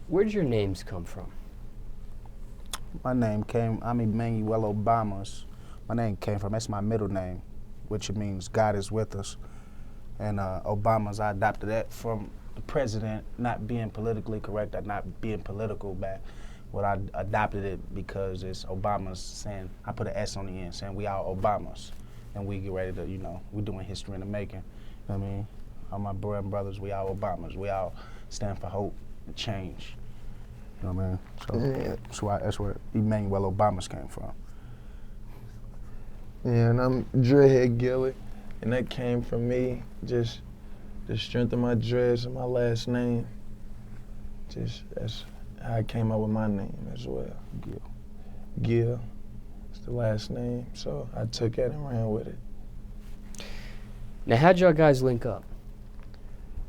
Where did your names come from? I'm Emmanuel Obama's. My name came from, that's my middle name, which means God is with us. And Obama's, I adopted that from the president not being politically correct, or not being political back. Well, I adopted it because it's Obama's saying, I put an S on the end, saying we all Obamas. And we get ready to, we're doing history in the making. You know what I mean? All my brothers, we all Obamas. We all stand for hope and change. You know what I mean? So that's where Emmanuel Obama's came from. Yeah, and I'm dreadhead Gillie, and that came from me, just the strength of my dreads and my last name. That's how I came up with my name as well. Gil. It's the last name, so I took it and ran with it. Now, how'd y'all guys link up?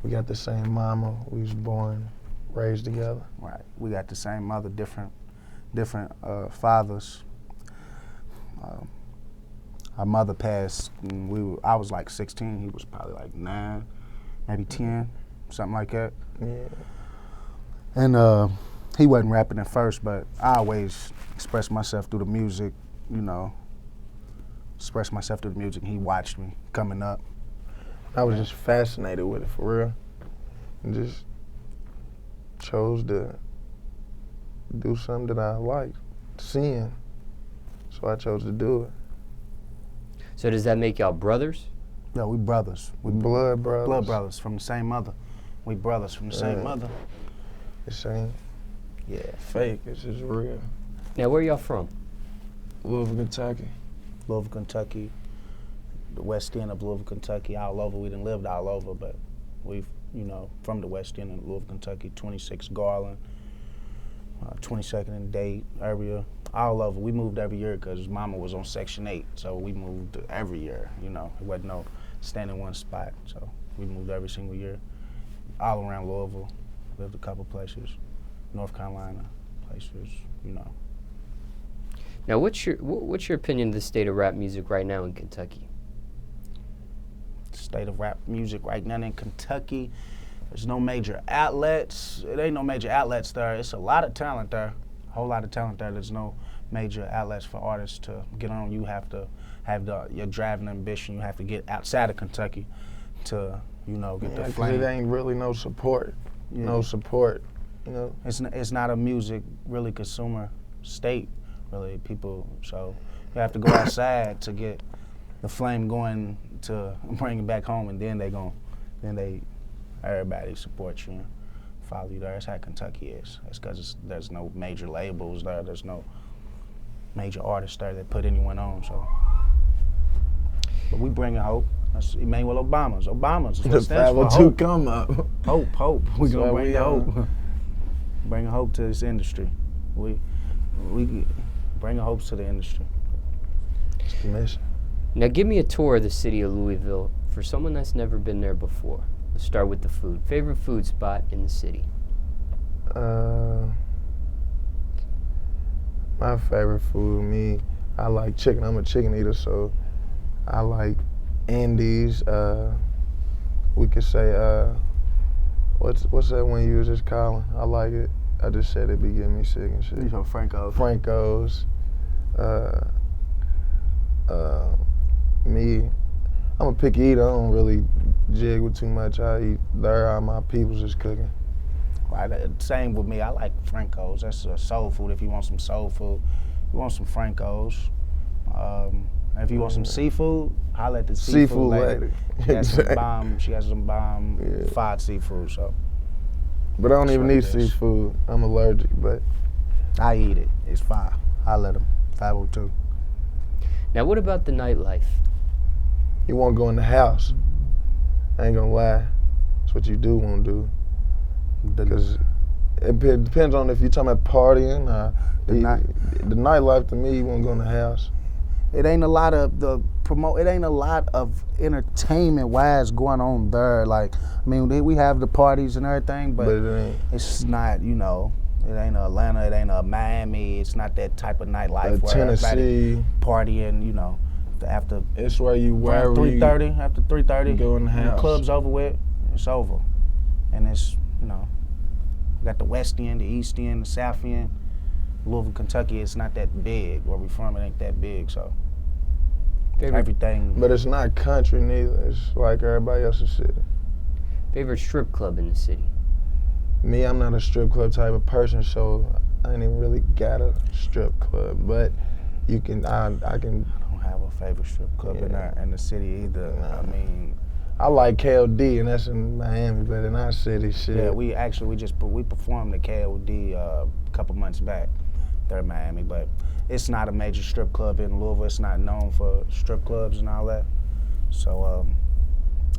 We got the same mama. We was born, raised together. Right. We got the same mother, different fathers. Our mother passed, and I was like 16. He was probably like 9, maybe 10, something like that. Yeah. And he wasn't rapping at first, but I always expressed myself through the music, expressed myself through the music. And he watched me coming up. I was just fascinated with it, for real. And just chose to do something that I liked, seeing. So I chose to do it. So does that make y'all brothers? Yeah, we brothers. We blood brothers. Blood brothers from the same mother. We brothers from the same mother. This ain't fake, it's just real. Now, where y'all from? Louisville, Kentucky. Louisville, Kentucky. The west end of Louisville, Kentucky, all over. We didn't live all over, but we've, from the west end of Louisville, Kentucky, 26 Garland, 22nd and Date area, all over. We moved every year because Mama was on Section 8, so we moved every year, It wasn't no stand in one spot, so we moved every single year. All around Louisville, lived a couple places, North Carolina, places, Now, what's your opinion of the state of rap music right now in Kentucky? State of rap music right now in Kentucky, there's no major outlets. It ain't no major outlets there. It's a lot of talent there, a whole lot of talent there. There's no major outlets for artists to get on. You have to have your driving ambition. You have to get outside of Kentucky to, get the flame. It ain't really no support. Yeah. No support, It's not a music really consumer state, really, people. So you have to go outside to get the flame going to bring it back home, and then everybody supports you and follow you there. That's how Kentucky is. That's because there's no major labels there. There's no major artists there that put anyone on. So, but we bringing hope. That's Emmanuel Obama's. Obama's is what The stands for 502 hope. come up. Hope. We gonna bring the hope. on. Bringing hope to this industry. We bringing hopes to the industry. It's the mission. Now, give me a tour of the city of Louisville for someone that's never been there before. Let's start with the food. Favorite food spot in the city? My favorite food, I like chicken. I'm a chicken eater, so I like Andy's. We could say, what's that one you was just calling? I like it. I just said it be getting me sick and shit. You from Franco's? Franco's. I'm a picky eater. I don't really jig with too much. I eat there. All my people's just cooking. Right, same with me. I like Franco's. That's soul food. If you want some soul food, you want some Franco's. If you want some seafood, holla at the seafood lady. She has some bomb fried seafood. So, but I don't even eat seafood. I'm allergic, but I eat it. It's fine. Holla at them. 502. Now, what about the nightlife? You want to go in the house. I ain't gonna lie. That's what you do want to do. Because it depends on if you're talking about partying. The nightlife to me, you want to go in the house. It ain't a lot of It ain't a lot of entertainment wise going on there. Like, I mean, we have the parties and everything, but it's not. It ain't Atlanta. It ain't Miami. It's not that type of nightlife where Tennessee partying. After it's where you 3:30. After 3:30, 3:30, after 3:30, 3:30, you go in the house. The club's over with. It's over, and it's We got the West End, the East End, the South End. Louisville, Kentucky, it's not that big. Where we from, it ain't that big, so everything. But it's not country neither. It's like everybody else's city. Favorite strip club in the city? Me, I'm not a strip club type of person, so I ain't even really got a strip club. But you can, I can. I don't have a favorite strip club in the city either. Nah. I mean, I like KLD, and that's in Miami, but in our city, shit. yeah, we performed at KOD a couple months back there in Miami, but it's not a major strip club in Louisville. It's not known for strip clubs and all that. So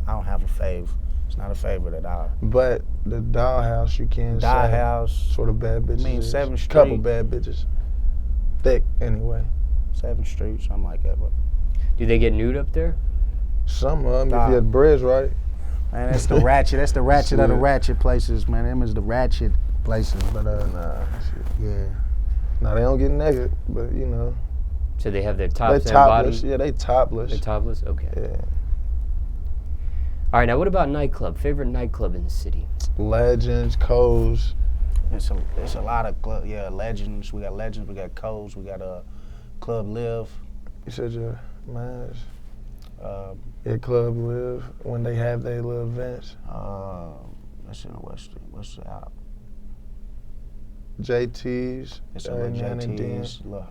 I don't have a fave. It's not a favorite at all. But the Dollhouse, you can say. Dollhouse. Sort of bad bitches. I mean, 7th Street. Couple bad bitches. Thick, anyway. 7th Street, something like that. But Do they get nude up there? Some of them, if you had breads right. man, that's the ratchet. That's the ratchet of the ratchet places, man. Them is the ratchet places. But Nah, shit. yeah. Nah, they don't get naked, but you know. So they have their tops They and topless. bottoms? Yeah, they topless. They're topless? Okay. Yeah. All right, now what about nightclub? Favorite nightclub in the city? Legends, Coles. It's a lot of legends. We got legends. We got codes. We got Club Live. You said your man's. Your Club Live when they have their little events. That's in the West. What's out? JT's. It's a JT's. Look.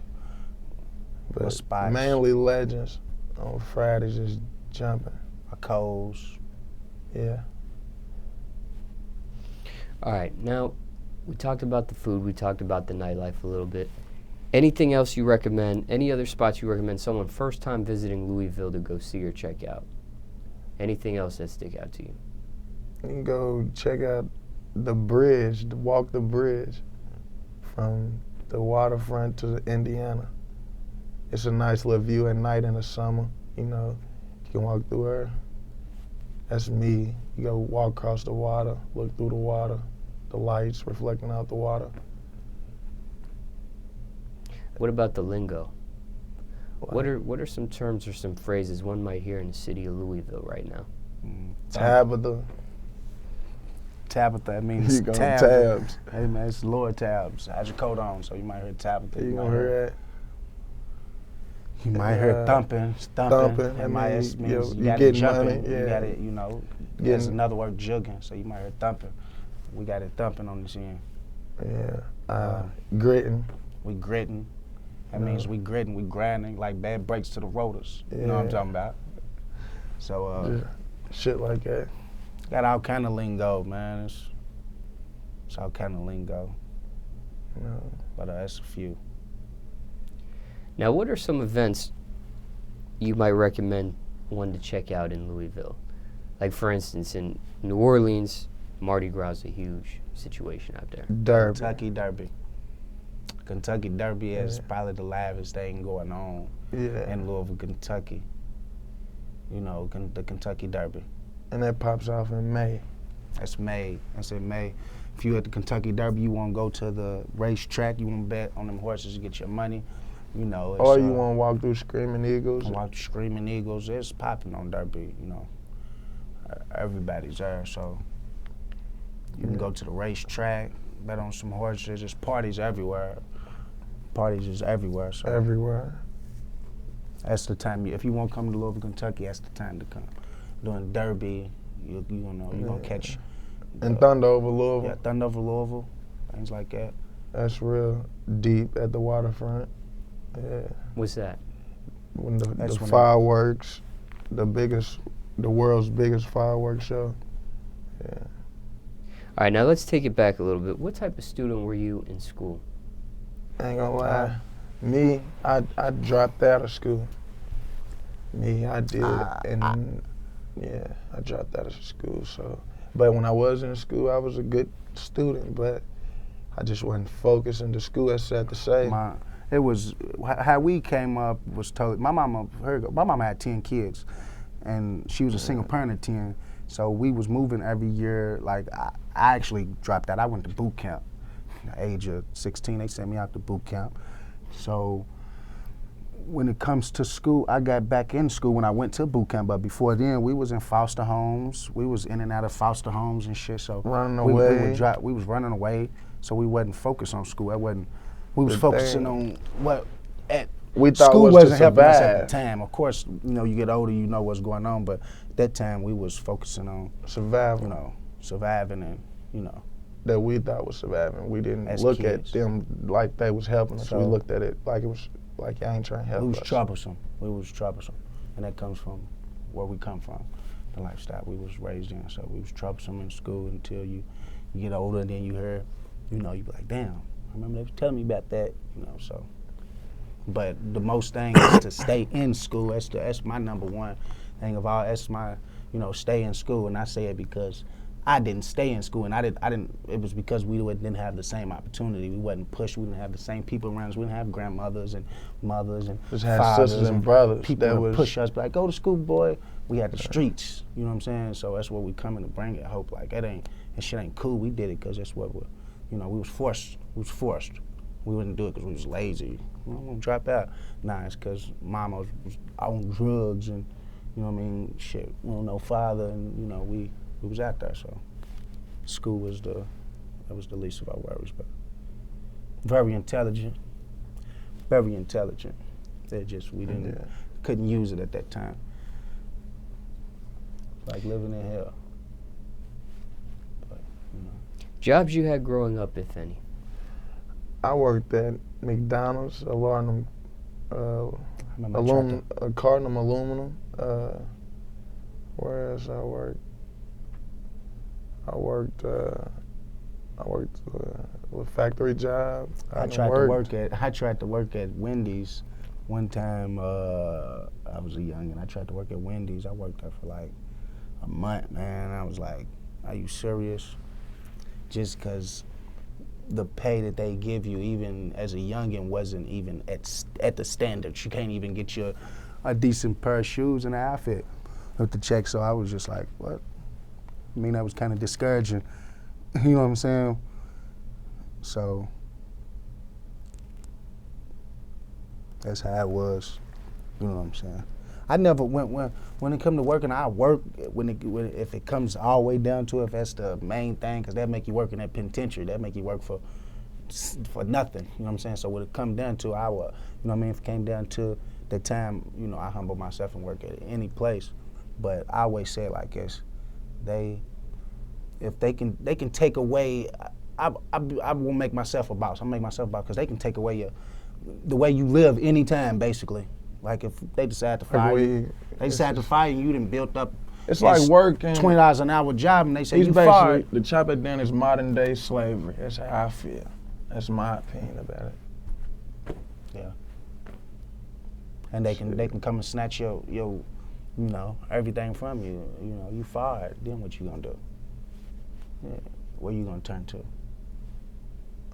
But spots? mainly Legends on Fridays just jumping. A Coles. Yeah. All right, now we talked about the food, we talked about the nightlife a little bit. Anything else you recommend, any other spots you recommend someone first time visiting Louisville to go see or check out? Anything else that stick out to you? You can go check out the bridge, walk the bridge from the waterfront to Indiana. It's a nice little view at night in the summer, you know. You can walk through her. That's me. You go walk across the water, look through the water, the lights reflecting out the water. What about the lingo? What are some terms or some phrases one might hear in the city of Louisville right now? Tabitha. Tabitha, that means You go tabs. tabs. Hey man, it's lower tabs. I had your coat on, so you might hear Tabitha. You gonna hear that? You might hear thumping. Thumping. MIS means you got it get jumping. money. Yeah. You got it, you know. There's another word, jugging, so you might hear thumping. We got it thumping on this end. Yeah. Gritting. We gritting. That means we gritting, we grinding, like bad breaks to the rotors. You know what I'm talking about? So, shit like that. got all kind of lingo, man. It's all kind of lingo. But that's a few. Now, what are some events you might recommend one to check out in Louisville? Like, for instance, in New Orleans, Mardi Gras is a huge situation out there. Derby. Kentucky Derby is probably the livest thing going on in Louisville, Kentucky. You know, the Kentucky Derby. And that pops off in May. That's May. That's in May. If you at the Kentucky Derby, you want to go to the racetrack, you want to bet on them horses to get your money. You know, it's, or you want to walk through Screaming Eagles. Walk through Screaming Eagles. It's popping on Derby, you know. Everybody's there, so you can go to the racetrack, bet on some horses. There's parties everywhere. Parties is everywhere. So everywhere. That's the time. If you want to come to Louisville, Kentucky, that's the time to come. Doing Derby, you're gonna catch. And Thunder over Louisville. Yeah, Thunder over Louisville, things like that. That's real deep at the waterfront. Yeah. What's that? When the fireworks, the world's biggest fireworks show. Yeah. All right, now let's take it back a little bit. What type of student were you in school? I ain't gonna lie. Me, I dropped out of school. I did. I dropped out of school. So, but when I was in school, I was a good student, but I just wasn't focused in the school. That's sad to say. It was how we came up was totally. My mama had 10 kids, and she was a single parent of 10. So we was moving every year. Like I actually dropped out. I went to boot camp. At the age of 16, they sent me out to boot camp. So when it comes to school, I got back in school when I went to boot camp, but before then, we was in foster homes. We was in and out of foster homes and shit, so Running we away. we was running away, so we wasn't focused on school. We was The focusing thing- on what, We thought school was wasn't to helping us at survive. the time. Of course, you get older, you know what's going on, but at that time, we was focusing on, Survival. surviving and, That we thought was surviving. We didn't As look kids. at them like they was helping us. So- we looked at it like it was like y'all ain't trying to help we was us. troublesome. We was troublesome. And that comes from where we come from, the lifestyle we was raised in. So we was troublesome in school until you get older, and then you hear, you be like, damn, I remember they was telling me about that, so. But the most thing is to stay in school. That's my number one thing of all. That's my, stay in school. And I say it because I didn't stay in school, and I didn't. It was because we didn't have the same opportunity. We wasn't pushed. We didn't have the same people around us. We didn't have grandmothers and mothers and Just had fathers sisters and brothers people that to was push us. Like, go to school, boy. We had the streets. You know what I'm saying? So that's what we coming to bring it. I hope that shit ain't cool. We did it because that's what we was forced. We was forced. We wouldn't do it because we was lazy. I'm gonna drop out. Nah, it's because mama was on drugs and, shit. We don't know father, and we was out there. So school was the least of our worries. But very intelligent. Very intelligent. We couldn't use it at that time. Like living in hell. But, Jobs you had growing up, if any? I worked at McDonald's, Cardinal Aluminum. Where else I worked? I worked a factory job. I tried to work at Wendy's one time. I was a youngin'. I tried to work at Wendy's. I worked there for like a month, man. I was like, "Are you serious?" Just because the pay that they give you, even as a youngin', wasn't even at the standards. You can't even get you a decent pair of shoes and an outfit with the check. So I was just like, "What?" I mean, that was kind of discouraging. You know what I'm saying? So that's how it was. You know what I'm saying? I never went when it come to working. I work if it comes all the way down to it, if that's the main thing, because that make you work in that penitentiary. That make you work for nothing. You know what I'm saying? So when it come down to, I would, if it came down to the time, I humble myself and work at any place. But I always say it like this: if they can take away, I will make myself a boss. I'll make myself a boss because they can take away the way you live anytime, basically. Like if they decide to fire you, you done built up. It's like working $20 an hour job, and they say He's you basically, fired. the chop it down is modern day slavery. That's how I feel. That's my opinion about it. Yeah. And they can come and snatch your everything from you. You fired. Then what you gonna do? Yeah. Where you gonna turn to?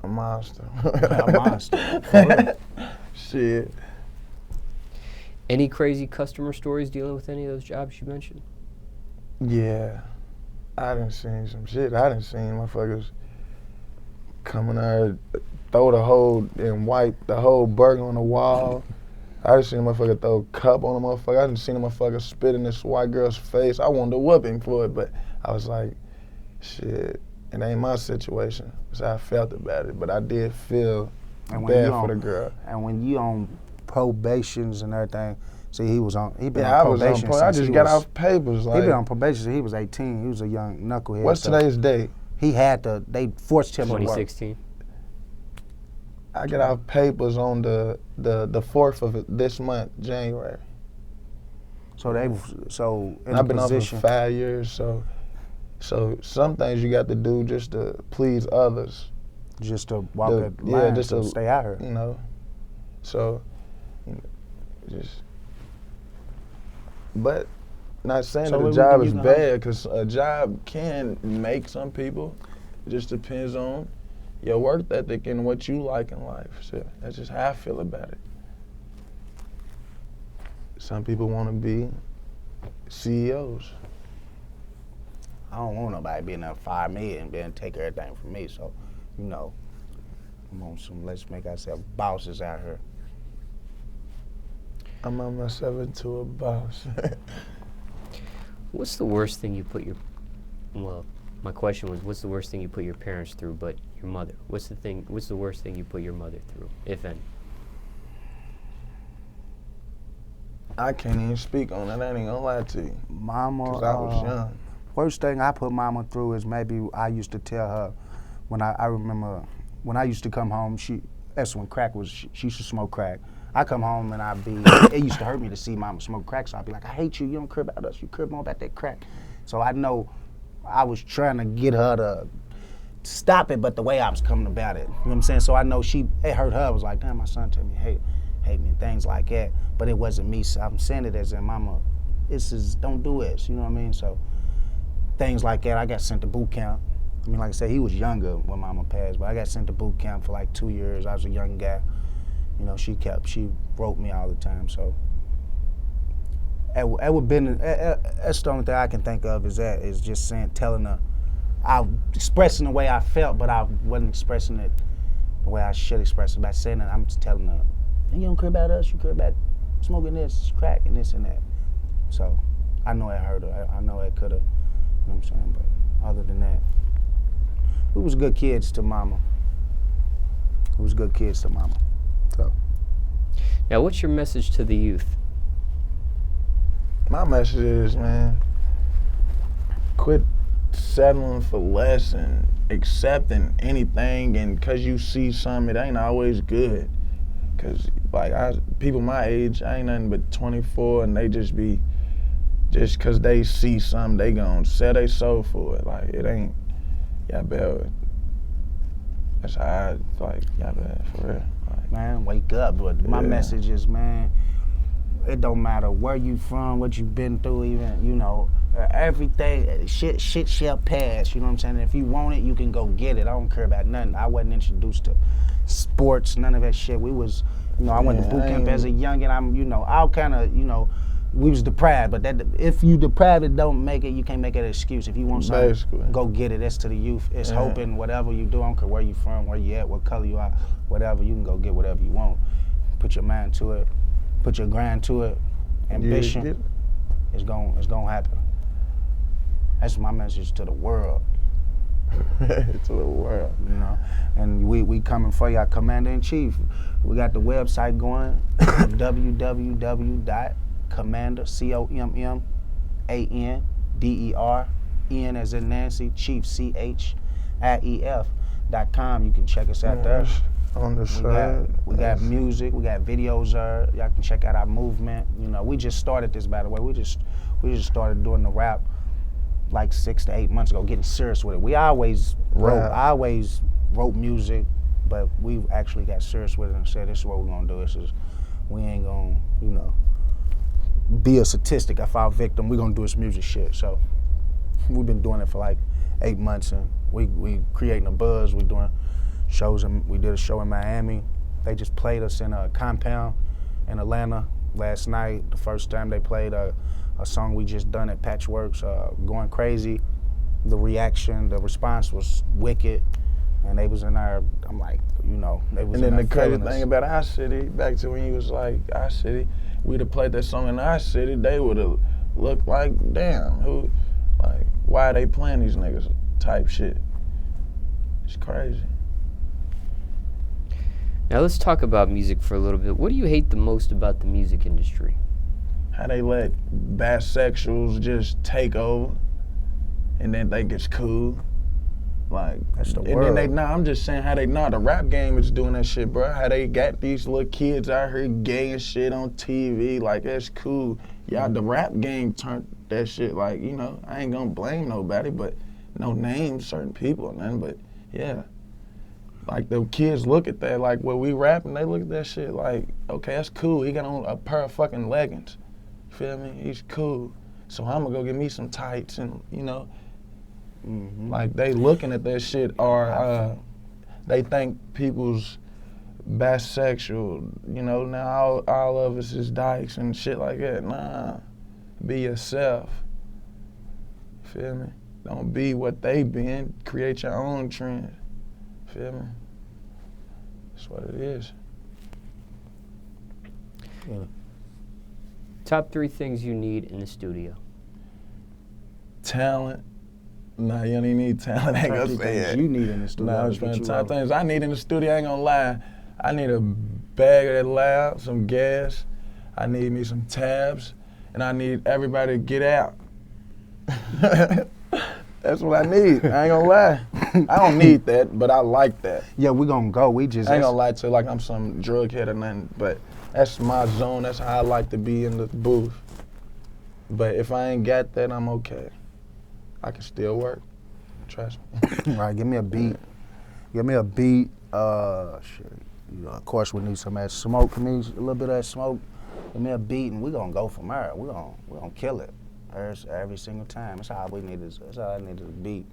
A monster. A monster. For real. Shit. Any crazy customer stories dealing with any of those jobs you mentioned? Yeah. I done seen some shit. I done seen motherfuckers coming out, throw the whole, and wipe the whole burger on the wall. I done seen a motherfucker throw a cup on a motherfucker. I done seen a motherfucker spit in this white girl's face. I wanted to whoop him for it, but I was like, shit, it ain't my situation. That's how I felt about it. But I did feel bad for the girl. And when you on probations and everything, see, he been on probation. I was on probation. I just got off papers. He been on probation since he was 18. He was a young knucklehead. What's today's date? They forced him to work. 2016. I got off papers on the 4th of this month, January. So I've been off for 5 years, so some things you got to do just to please others. Just to walk a line, just to stay out here. So but not saying that a job is bad, because a job can make some people. It just depends on your work ethic and what you like in life. So that's just how I feel about it. Some people want to be CEOs. I don't want nobody being there to fire me and then take everything from me. So, I'm on some let's make ourselves bosses out here. I'm on myself into a boss. What's the worst thing you put your, well, my question was, what's the worst thing you put your parents through, but your mother? What's the worst thing you put your mother through, if any? I can't even speak on it, I ain't gonna lie to you. Mama, Cause I was young. worst thing I put mama through is maybe I used to tell her when I remember when I used to come home, that's when crack was, she used to smoke crack. I come home and it used to hurt me to see mama smoke crack, so I'd be like, I hate you, you don't care about us, you care more about that crack. So I know I was trying to get her to stop it, but the way I was coming about it, you know what I'm saying? So I know it hurt her. I was like, damn, my son told me hate me and things like that. But it wasn't me. So I'm saying it as in, mama, don't do it. You know what I mean? So things like that. I got sent to boot camp. I mean, like I said, he was younger when mama passed, but I got sent to boot camp for like 2 years. I was a young guy. You know, she wrote me all the time. So that's the only thing I can think of is just telling her, expressing the way I felt, but I wasn't expressing it the way I should express it. By saying it, I'm just telling her, you don't care about us, you care about smoking this, crack, and this and that. So I know it hurt her. I know it could have, you know what I'm saying? But other than that, we was good kids to mama. So. Now, what's your message to the youth? My message is, man, quit settling for less and accepting anything, and cause you see something, it ain't always good. Cause like people my age, I ain't nothing but 24, and they just cause they see something, they gon' sell their soul for it. Like it ain't, y'all better. That's how I like, y'all better for real. Like, man, wake up. But my message is, man, it don't matter where you from, what you been through, even, you know, everything, shit shall pass, you know what I'm saying? And if you want it, you can go get it. I don't care about nothing. I wasn't introduced to sports, none of that shit. We was, you know, I went to boot camp as a youngin'. I'm, you know, I'll kind of, you know, we was deprived, but that if you deprived and don't make it, you can't make it an excuse. If you want something, basically, go get it. That's to the youth. It's hoping whatever you do, I don't care where you from, where you at, what color you are, whatever, you can go get whatever you want. Put your mind to it, put your grind to it. Ambition is gonna happen. That's my message to the world. to the world, you know. And we coming for y'all, Commander-in-Chief. We got the website going, www.commander, COMMANDER, N as in Nancy, Chief, CHIEF.com. You can check us out there. On the side. We got music, we got videos there. Y'all can check out our movement. You know, we just started this, by the way. We just started doing the rap like 6 to 8 months ago, getting serious with it. We always wrote music, but we actually got serious with it and said, this is what we're gonna do. We ain't gonna, you know, be a statistic. If our victim, we're gonna do this music shit. So we've been doing it for like 8 months, and we creating a buzz. We doing shows, and we did a show in Miami. They just played us in a compound in Atlanta last night. The first time they played a song we just done at Patchworks, Going Crazy. The response was wicked, and they was in our, I'm like, you know, they was in And then our the crazy feelings. thing about our city, back to when you was like, our city, we'd have played that song in our city, they would have looked like, damn, why are they playing these niggas type shit? It's crazy. Now let's talk about music for a little bit. What do you hate the most about the music industry? How they let bisexuals just take over and then think it's cool. Like, that's the and world. then I'm just saying how the rap game is doing that shit, bro. How they got these little kids out here gay and shit on TV, like, that's cool. Y'all, the rap game turned that shit, like, you know, I ain't gonna blame nobody, but no names, certain people or nothing, but yeah. Like, the kids look at that, like, when we rapping, they look at that shit like, okay, that's cool. He got on a pair of fucking leggings. You feel me? He's cool. So I'm gonna go get me some tights and, you know, like, they looking at that shit, or they think people's bisexual, you know, now all of us is dykes and shit like that. Nah, be yourself. Feel me? Don't be what they been. Create your own trend. Feel me? That's what it is. Yeah. Top 3 things you need in the studio. Talent. Nah, you don't even need talent. I ain't gonna say it. You need in the studio. Nah, I'm trying top things I need in the studio. I ain't gonna lie. I need a bag of that loud, some gas. I need me some tabs, and I need everybody to get out. That's what I need. I ain't gonna lie. I don't need that, but I like that. Yeah, we gonna go. We just I ain't gonna lie to you like I'm some drug head or nothing, but that's my zone. That's how I like to be in the booth. But if I ain't got that, I'm okay. I can still work. Trust me. Right, give me a beat. Give me a beat. Shit. You know, of course, we need some of that smoke. Give me a little bit of that smoke. Give me a beat, and we gonna go from there. We gonna kill it every single time. That's how we need. That's how I need to beat.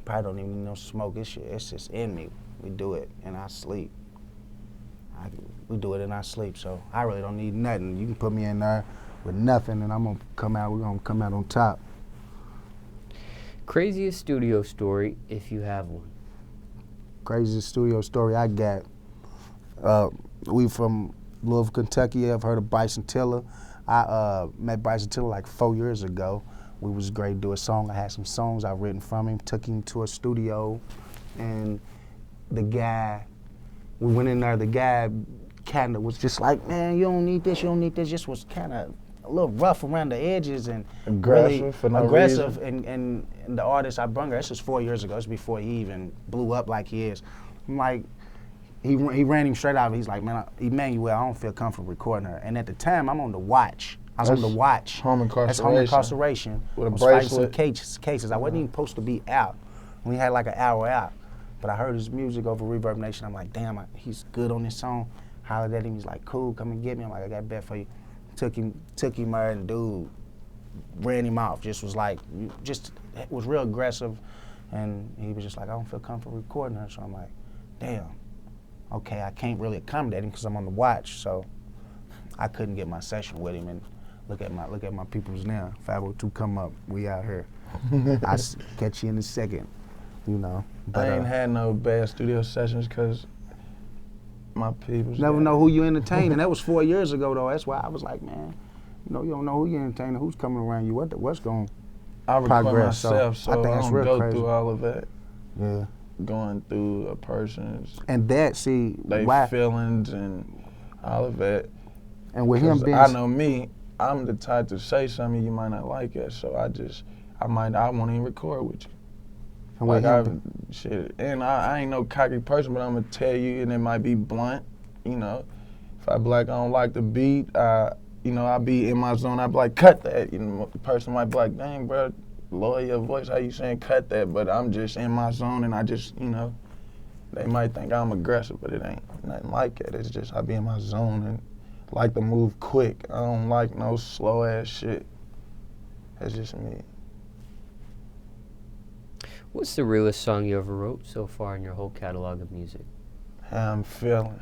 Probably don't even need no smoke. It's just in me. We do it in our sleep. We do it in our sleep. So I really don't need nothing. You can put me in there with nothing, and I'm gonna come out. We're gonna come out on top. Craziest studio story, if you have one. Craziest studio story I got. We from Louisville, Kentucky. I've heard of Bryson Tiller. I met Bryson Tiller like 4 years ago. We was great to do a song. I had some songs I've written from him. Took him to a studio, and the guy, we went in there. The guy kind of was just like, man, you don't need this. You don't need this. Just was kind of a little rough around the edges and aggressive really for no aggressive. reason. And the artist I brung her, this was 4 years ago. This was before he even blew up like he is. I'm like, he ran him straight out. He's like, man, Emmanuel, I don't feel comfortable recording her. And at the time, I'm on the watch. I was on the watch. Home incarceration. That's home incarceration. With a I was fighting bracelet. some cases. I wasn't even supposed to be out. We had like an hour out. But I heard his music over Reverb Nation. I'm like, damn, he's good on this song. Hollered at him. He's like, cool, come and get me. I'm like, I got a bet for you. Took him there, and dude ran him off. Just was real aggressive. And he was just like, I don't feel comfortable recording her. So I'm like, damn, okay, I can't really accommodate him because I'm on the watch. So I couldn't get my session with him. And look at my peoples now. 502 come up, we out here. I catch you in a second, you know. But, I ain't had no bad studio sessions because my peoples. Never know who you entertain, and that was 4 years ago though. That's why I was like, man, you don't know who you entertaining, who's coming around you, what's going I record progress. myself, so I don't go crazy. through all of that. Yeah. Going through a person's And that, see, they why? feelings and all of that. And with him being, I know me, I'm the type to say something you might not like it, so I won't even record with you. and with Like him, and I ain't no cocky person, but I'm gonna tell you, and it might be blunt, you know. If I be like, I don't like the beat, you know, I be in my zone, I be like, cut that. You know, the person might be like, dang, bro, lower your voice, how you saying cut that? But I'm just in my zone, and I just, you know, they might think I'm aggressive, but it ain't nothing like it. It's just I be in my zone and like to move quick. I don't like no slow ass shit. That's just me. What's the realest song you ever wrote so far in your whole catalog of music? How I'm feeling.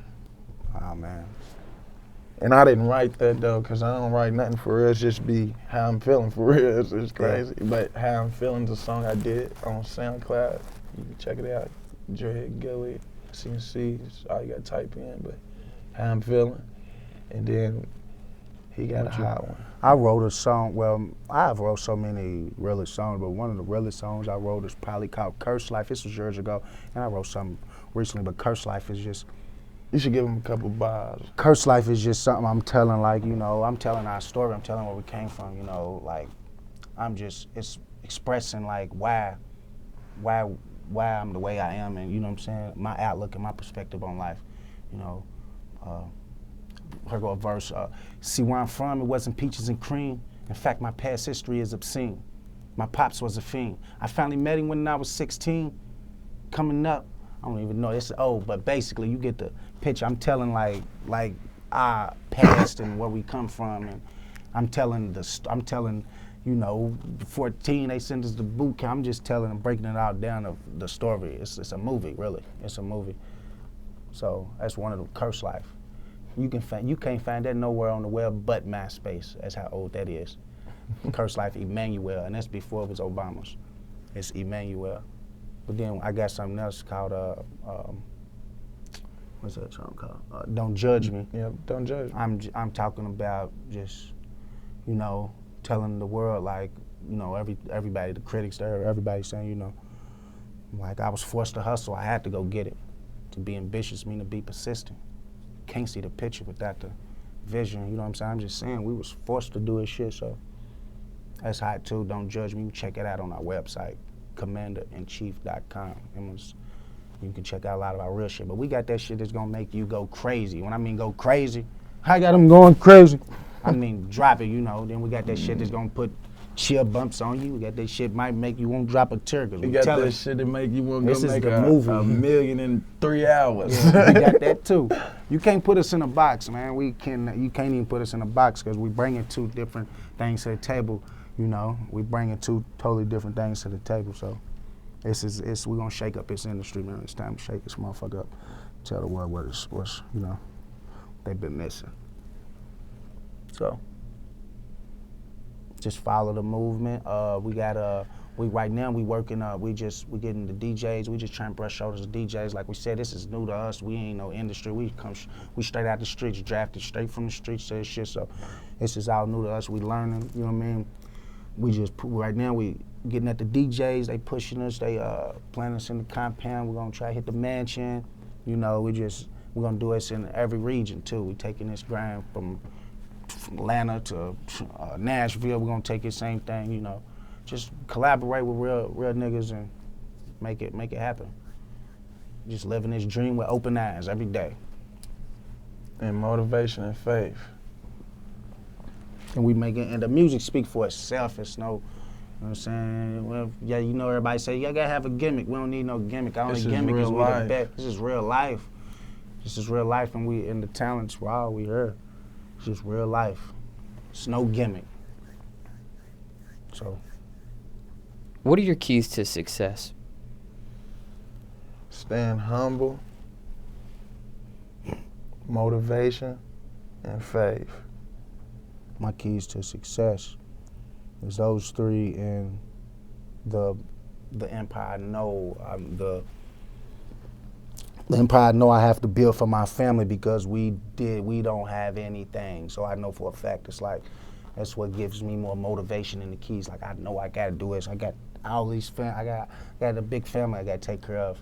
oh man, And I didn't write that though, cause I don't write nothing for real. It's just be how I'm feeling for real. It's just crazy. But how I'm feeling's a song I did on SoundCloud. You can check it out. Dread Gillie, CNC. All you gotta type in. But how I'm feeling, and then he got a hot one. I wrote a song. Well, I've wrote so many realest songs, but one of the realest songs I wrote is probably called "Curse Life." This was years ago, and I wrote something recently. But "Curse Life" is just. You should give him a couple bars. Curse Life is just something I'm telling, like, you know, I'm telling our story, I'm telling where we came from, you know, like, it's expressing, like, why I'm the way I am, and, you know what I'm saying, my outlook and my perspective on life, you know. Here go a verse, see where I'm from, it wasn't peaches and cream. In fact, my past history is obscene. My pops was a fiend. I finally met him when I was 16, coming up. I don't even know, it's old, but basically you get the picture. I'm telling like our past and where we come from, and I'm telling, you know, 14 they sent us to boot camp. I'm just telling and breaking it out down of the story. It's a movie, really. It's a movie. So that's one of the Curse Life. You can't find that nowhere on the web but MySpace. That's how old that is. Curse Life Emmanuel, and that's before it was Obama's. It's Emmanuel. But then I got something else called, what's that song called? Don't Judge Me. Yeah, don't judge me. I'm talking about just you know, telling the world, like, you know, everybody, the critics there, everybody saying, you know, like I was forced to hustle. I had to go get it. To be ambitious mean to be persistent. Can't see the picture without the vision, you know what I'm saying? I'm just saying we was forced to do this shit, so that's hot too. Don't judge me. Check it out on our website, commanderinchief.com. You can check out a lot of our real shit. But we got that shit that's gonna make you go crazy. When I mean go crazy, I got them going crazy. I mean drop it, you know. Then we got that shit that's gonna put chill bumps on you. We got that shit might make you won't drop a tear. We got that shit that make you want to go make a $1 million in 3 hours. Yeah, we got that too. You can't put us in a box, man. You can't even put us in a box because we bringing two different things to the table. You know, we bringing two totally different things to the table. So we're gonna shake up this industry, man. It's time to shake this motherfucker up. Tell the world what's you know, they've been missing. So just follow the movement. Right now we working. We getting the DJs. We just trying to brush shoulders with DJs. Like we said, this is new to us. We ain't no industry. We straight out the streets, drafted straight from the streets to this shit. So this is all new to us. We learning. You know what I mean? Right now we getting at the DJs. They pushing us. They planning us in the compound. We're gonna try to hit the mansion. You know, we're gonna do this in every region too. We taking this grind from Atlanta to Nashville. We're gonna take the same thing. You know, just collaborate with real niggas and make it happen. Just living this dream with open eyes every day. And motivation and faith. And we make it, and the music speak for itself. It's no, you know what I'm saying? Well, yeah, you know, everybody say, you gotta have a gimmick. We don't need no gimmick. Our only gimmick is we the best. This is real life. This is real life, and we in the talents, wow, we here. It's just real life. It's no gimmick. So. What are your keys to success? Staying humble, motivation, and faith. My keys to success is those three, and the empire I know, the empire I know I have to build for my family because we don't have anything. So I know for a fact it's like, that's what gives me more motivation in the keys. Like I know I gotta do this. I got all these I got a big family I gotta take care of,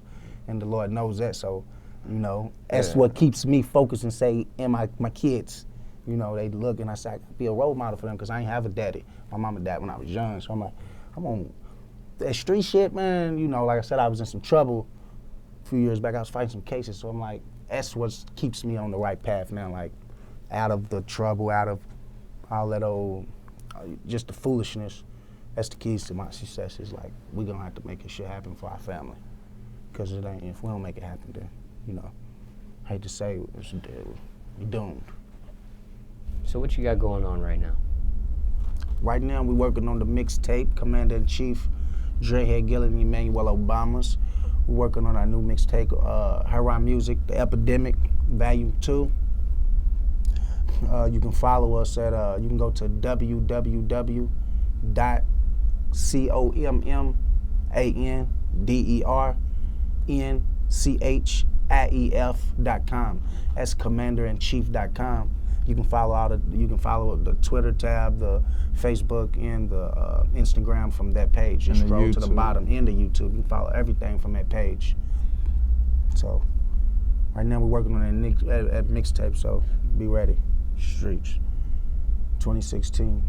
and the Lord knows that. So, you know, that's what keeps me focused and say, and my kids, you know, they look and I say I gotta be a role model for them because I ain't have a daddy. My mama died when I was young, so I'm like, I'm on that street shit, man. You know, like I said, I was in some trouble a few years back. I was fighting some cases, so I'm like, that's what keeps me on the right path now. Like, out of the trouble, out of all that old, just the foolishness. That's the keys to my success. Is like, we're gonna have to make this shit happen for our family. Because if we don't make it happen, then, you know, I hate to say it, we're doomed. So what you got going on right now? Right now, we're working on the mixtape, Commander-in-Chief, Dreadhead Gillie and Emmanuel Obamas. We're working on our new mixtape, Heroin Music, The Epidemic, Volume 2. You can follow us at, you can go to www.commanderchief.com. That's commanderinchief.com. You can follow the Twitter tab, the Facebook, and the Instagram from that page. Just scroll to the bottom, and the YouTube. You can follow everything from that page. So, right now we're working on a mixtape, so be ready. Streets, 2016.